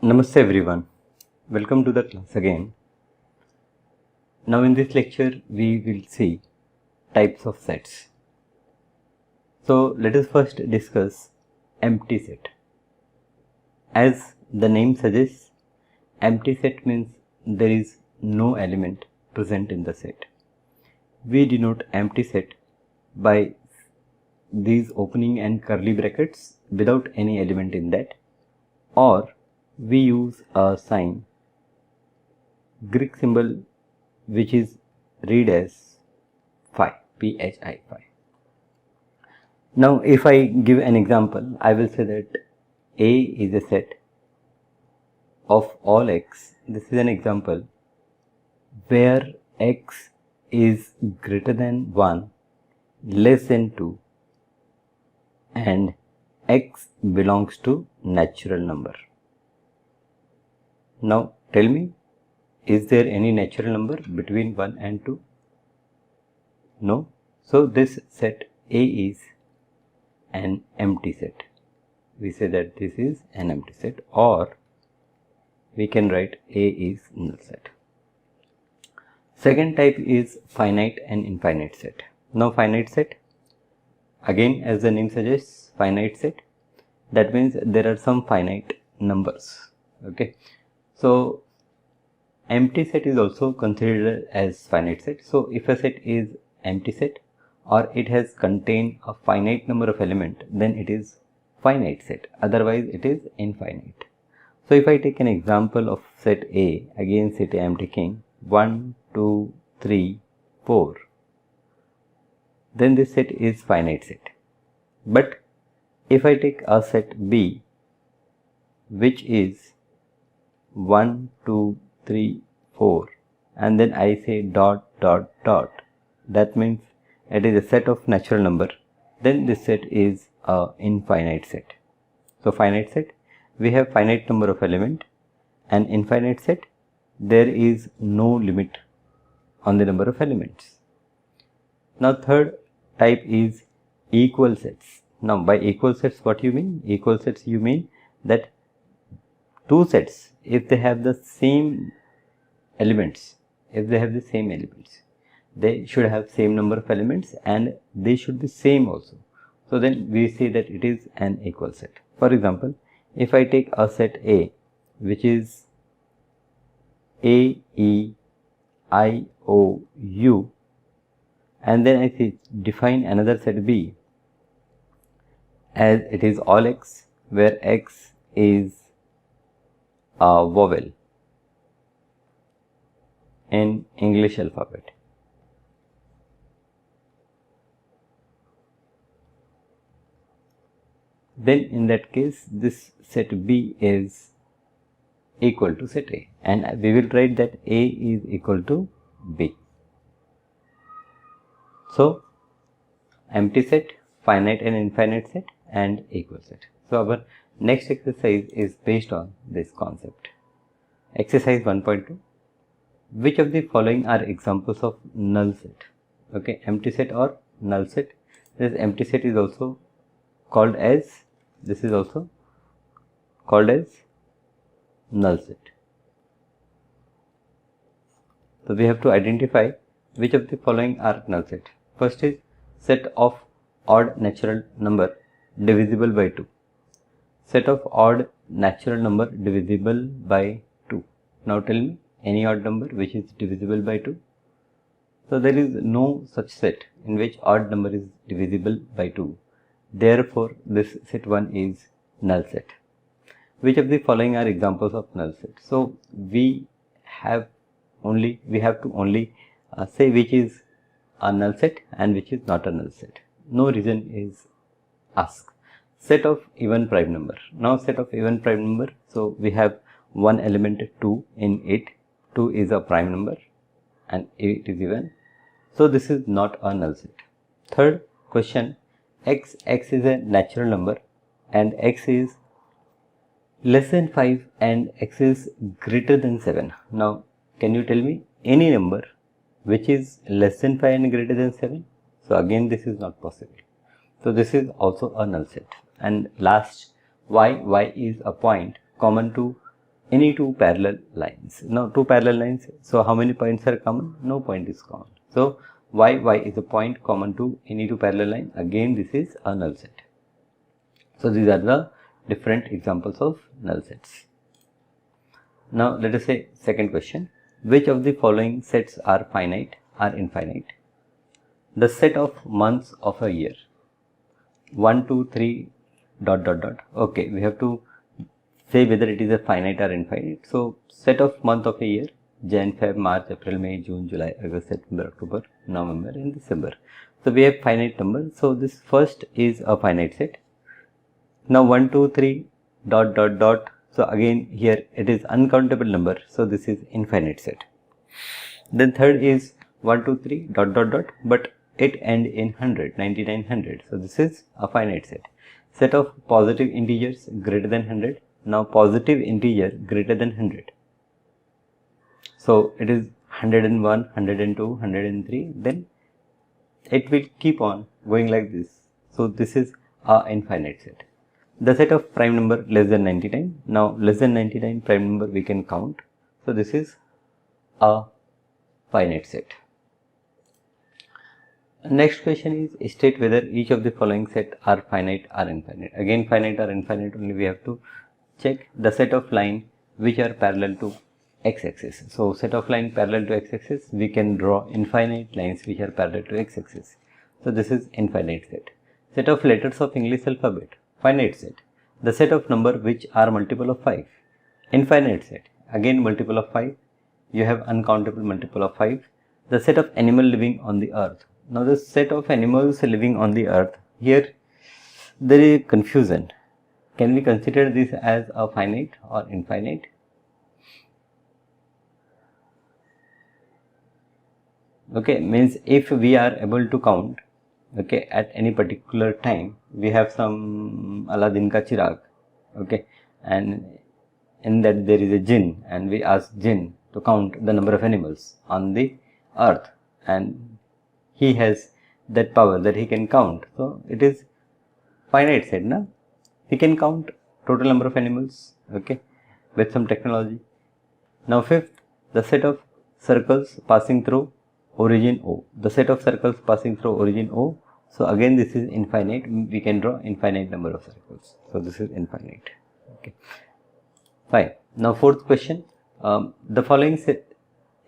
Namaste everyone, welcome to the class again. Now in this lecture we will see types of sets. So let us first discuss empty set. As the name suggests, empty set means there is no element present in the set. We denote empty set by these opening and curly brackets without any element in that, or we use a sign, Greek symbol, which is read as phi, phi, phi. Now if I give an example, I will say that A is a set of all x. This is an example where x is greater than 1, less than 2, and x belongs to natural number. Now tell me, is there any natural number between 1 and 2? No. So this set A is an empty set. We say that this is an empty set, or we can write A is null set. Second type is finite and infinite set. Now finite set, again as the name suggests, finite set, that means there are some finite numbers. Okay, so empty set is also considered as finite set. So if a set is empty set or it has contained a finite number of element, then it is finite set, otherwise it is infinite. So if I take an example of set A, again set A I am taking 1, 2, 3, 4, then this set is finite set. But if I take a set B, which is 1, 2, 3, 4, and then I say dot dot dot, that means it is a set of natural number, then this set is a infinite set. So finite set, we have finite number of element, and infinite set, there is no limit on the number of elements. Now third type is equal sets. Now by equal sets, what you mean? Equal sets, you mean that two sets, if they have the same elements, they should have same number of elements and they should be same also. So then we say that it is an equal set. For example, if I take a set A, which is A, E, I, O, U, and then I say define another set B as it is all x, where x is a vowel in English alphabet. Then in that case, this set B is equal to set A, and we will write that A is equal to B. So empty set, finite and infinite set, and equal set. So our next exercise is based on this concept. Exercise 1.2. Which of the following are examples of null set? Okay, empty set or null set. This empty set is also called as, this is also called as null set. So we have to identify which of the following are null set. First is set of odd natural number divisible by 2. Set of odd natural number divisible by 2. Now tell me any odd number which is divisible by 2. So there is no such set in which odd number is divisible by 2. Therefore this set 1 is null set. Which of the following are examples of null set? So we have to only say which is a null set and which is not a null set. No reason is asked. Set of even prime number. Now set of even prime number, so we have one element 2 in it. 2 is a prime number and it is even. So this is not a null set. Third question, x is a natural number and x is less than 5 and x is greater than 7. Now can you tell me any number which is less than 5 and greater than 7? So again this is not possible. So this is also a null set. And last, y is a point common to any two parallel lines. Now two parallel lines, so how many points are common? No point is common. So y is a point common to any two parallel line. Again, this is a null set. So these are the different examples of null sets. Now let us say second question. Which of the following sets are finite or infinite? The set of months of a year. 1, 2, 3, ... Okay, we have to say whether it is a finite or infinite. So set of month of a year: Jan, Feb, March, April, May, June, July, August, September, October, November and December. So we have finite number. So this first is a finite set. Now 1, 2, 3, ... So again here it is uncountable number. So this is infinite set. Then third is 1, 2, 3, ... But it end in 100, 99, 100. So this is a finite set. Set of positive integers greater than 100. Now positive integer greater than 100. So it is 101, 102, 103. Then it will keep on going like this. So this is a infinite set. The set of prime number less than 99. Now less than 99 prime number we can count. So this is a finite set. Next question is state whether each of the following set are finite or infinite. Again, finite or infinite, only we have to check the set of line which are parallel to x-axis. So set of line parallel to x-axis, we can draw infinite lines which are parallel to x-axis. So this is infinite set. Set of letters of English alphabet, finite set. The set of number which are multiple of 5, infinite set. Again, multiple of 5, you have uncountable multiple of 5. The set of animal living on the earth. Now the set of animals living on the earth, here there is confusion. Can we consider this as a finite or infinite? Okay, means if we are able to count, okay, at any particular time, we have some Aladdin ka chirag, okay, and in that there is a jinn, and we ask jinn to count the number of animals on the earth, and he has that power that he can count. So it is finite set, na? He can count total number of animals, okay, with some technology. Now fifth, the set of circles passing through origin O. The set of circles passing through origin O. So again this is infinite. We can draw infinite number of circles. So this is infinite. Okay. Fine. Now fourth question. The following set.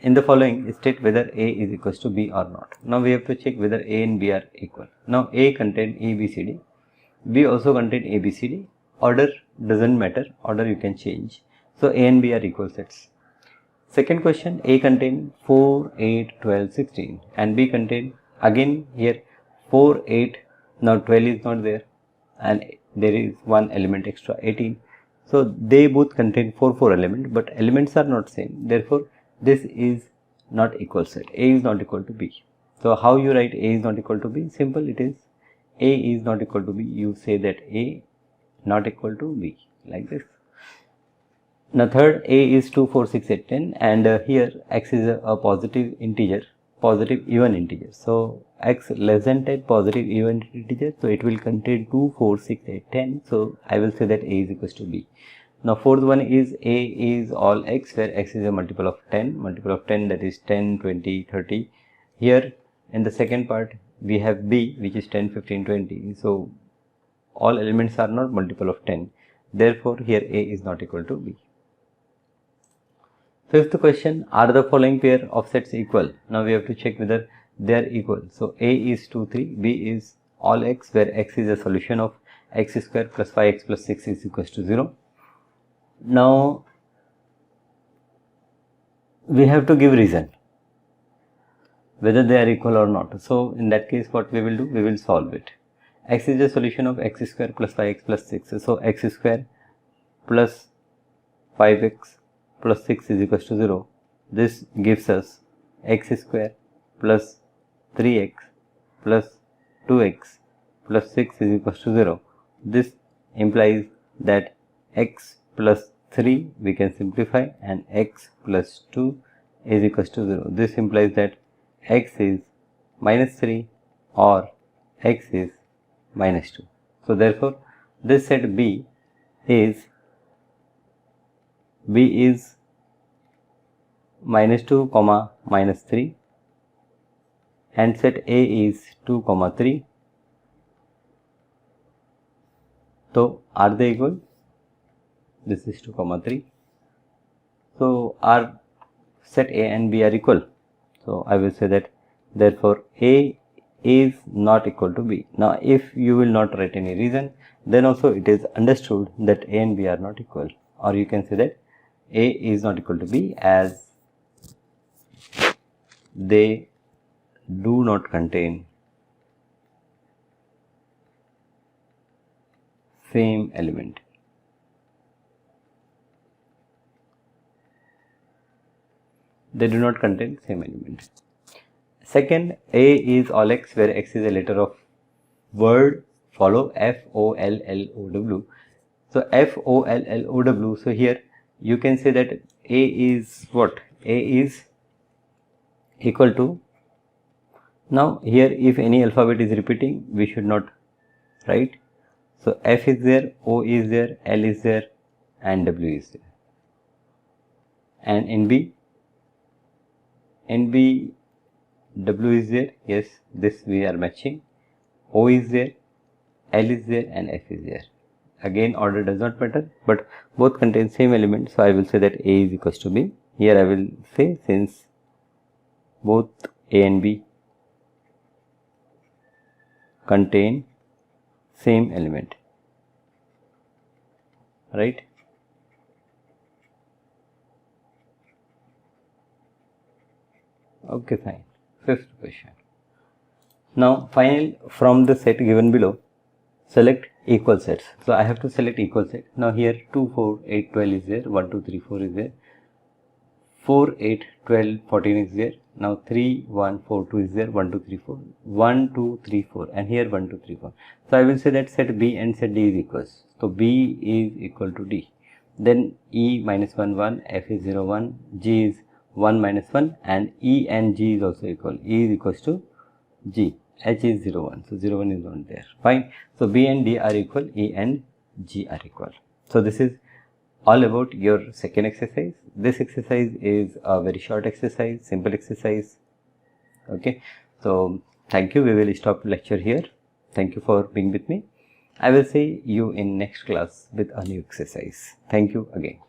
In the following, state whether A is equals to B or not. Now we have to check whether A and B are equal. Now A contain A, B, C, D. B also contain A, B, C, D. Order doesn't matter. Order you can change. So A and B are equal sets. Second question, A contain 4, 8, 12, 16 and B contain again here 4, 8. Now 12 is not there and there is one element extra, 18. So they both contain 4 element, but elements are not same. Therefore this is not equal set. A is not equal to B. So how you write A is not equal to B? Simple, it is A is not equal to B. You say that A not equal to B, like this. Now third, A is 2, 4, 6, 8, 10 and here x is a positive integer, positive even integer. So x less than 10 positive even integer, so it will contain 2, 4, 6, 8, 10. So I will say that A is equals to B. Now fourth one is A is all x, where x is a multiple of 10, that is 10, 20, 30. Here in the second part we have B, which is 10, 15, 20. So all elements are not multiple of 10. Therefore here A is not equal to B. Fifth question, are the following pair of sets equal? Now we have to check whether they are equal. So A is 2, 3, B is all x, where x is a solution of x square plus 5x plus 6 is equals to 0. Now we have to give reason whether they are equal or not. So in that case what we will do, we will solve it. X is a solution of x square plus 5x plus 6. So x square plus 5x plus 6 is equals to 0. This gives us x square plus 3x plus 2x plus 6 is equals to 0. This implies that x plus 3 we can simplify and x plus 2 is equals to 0. This implies that x is minus 3 or x is minus 2. So therefore this set B is B is -2, -3, and set A is 2, 3. So are they equal? This is 2, 3. So are set A and B are equal. So I will say that therefore A is not equal to B. Now if you will not write any reason, then also it is understood that A and B are not equal, or you can say that A is not equal to B as they do not contain same element. They do not contain same element. Second, A is all X, where X is a letter of word follow FOLLOW. So FOLLOW. So here you can say that A is what? A is equal to. Now here if any alphabet is repeating, we should not write. So F is there, O is there, L is there, and W is there. And in B, W is there. Yes, this we are matching. O is there, L is there, and F is there. Again, order does not matter, but both contain same element. So I will say that A is equals to B. Here I will say, since both A and B contain same element, right? Okay, fine. Fifth question. Now, from the set given below, select equal sets. So I have to select equal set. Now here 2, 4, 8, 12 is there. 1, 2, 3, 4 is there. 4, 8, 12, 14 is there. Now 3, 1, 4, 2 is there. 1, 2, 3, 4. 1, 2, 3, 4. And here 1, 2, 3, 4. So I will say that set B and set D is equals. So B is equal to D. Then E minus 1, 1. F is 0, 1. G is 1 minus 1. And E and G is also equal. E is equals to G. H is 0, 1. So 0, 1 is not there. Fine. So B and D are equal. E and G are equal. So this is all about your second exercise. This exercise is a very short exercise, simple exercise. Okay. So thank you. We will stop lecture here. Thank you for being with me. I will see you in next class with a new exercise. Thank you again.